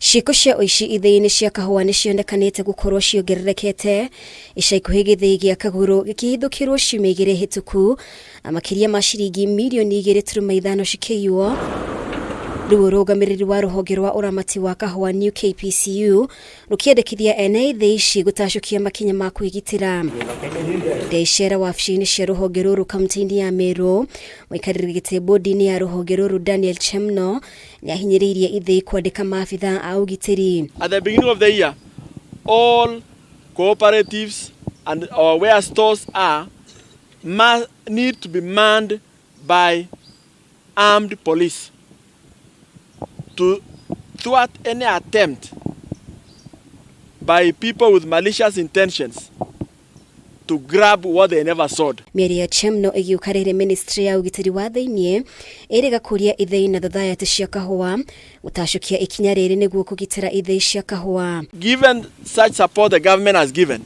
Ciiko cia uici ITHIINI cia kahua ni cionekanite gukorwo ciongererekete ica ikuhi githii gia kaguru gikihithukirwo ciumia 2 hituku amakiria ma ciringi milioni 2.5 cikiywo. Riu rugamiriri wa ruhonge rwa uramati wa kahua new KPCU rukiendekithia ene ITHIINI gutacukia makinya ma kuigitira. Ndeicera wabici-ini cia ruhonge ruru kaunti-ini ya Meru, MUIKARIRI giti MBUNDI ya ruhonge ruru Daniel CHEMNO niahinyiriirie ITHIINI kwandika maabitha a ugitiri. At the beginning of the year, all cooperatives and where stores are need to be manned by armed police to thwart any attempt by people with malicious intentions to grab what they never sold. MIARIO CHEMNO igiukarire ministry ya ugitiri wa thiini iriga kuria ITHIINI na THOTHATI cia kahua gutacukia ikinya riri niguo kugitira ITHIINI cia kahua. Given such support the government has given,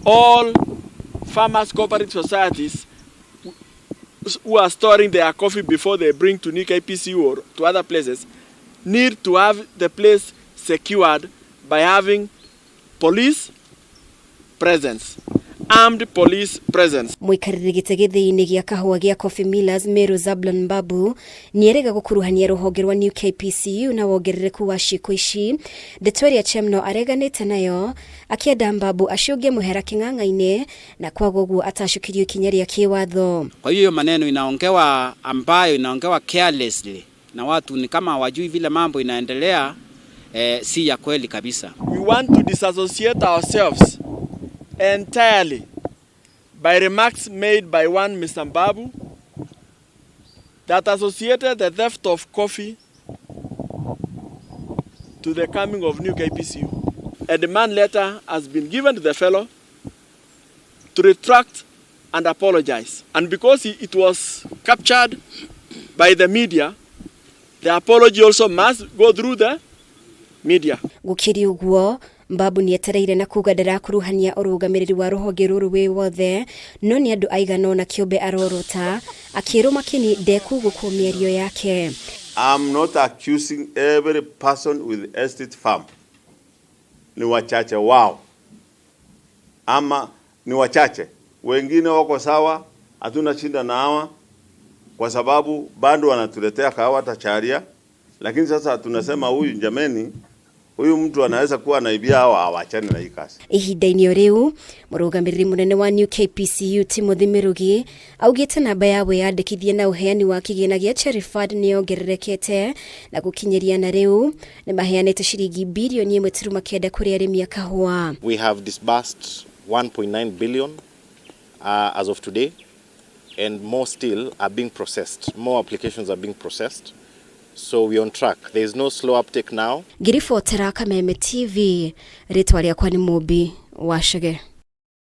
all farmers cooperative societies who are storing their coffee before they bring to KPCU or to other places need to have the place secured by having police presence, armed police presence. MUIKARIRI giti githii-ini gia kahua gia Coffee Millers Meru Zablon Babu nierega gukuruhania ruhonge rwa new KPCU na wongerereku wa ciiko ici. Detweria CHEMNO areganite nayo akienda Babu acungie muhera king'ang'a-ini na kwaguo atacukirio ikinya ria kiwatho. Kwa hiyo maneno inaongewa ambayo inaongewa carelessly na watu ni kama hawajui vile mambo inaendelea, si ya kweli kabisa. We want to disassociate ourselves entirely by remarks made by one Mr. Babu that associated the theft of coffee to the coming of new KPCU. A demand letter has been given to the fellow to retract and apologize. And because it was captured by the media, the apology also must go through the media. Gukiri uguo Babu nietereire na kuga ndarakuruhania urugamiriri wa ruhonge ruru wi wothe no ni andu aigana na kiumbe arorota akiruma kini ndekugu ku mĩario yake. I'm not accusing every person with estate farm. Ni wachache wao. Ama ni wachache. Wengine wako sawa, hatuna shida na hawa kwa sababu bado wanatuletea kahawa tacharia, lakini sasa tunasema huyu jameni, huyu mtu anaweza kuwa naibia hawa awachane na hii kazi. Ihinda-ini riu murugamiriri munene wa new KPCU Timothy Mirugi augite namba ya wiyandikithia na uheani wa kigina gia Cherry Fund niongererekete na gukinyiria na riu ni maheanite ciringi bilioni 1.9 kuri arimi a kahua. We have disbursed 1.9 billion as of today, and more still are being processed. More applications are being processed. So we're on track. There is no slow uptake now. Girifotera Kameme TV, ritwa riakwa ni Mubi Washage.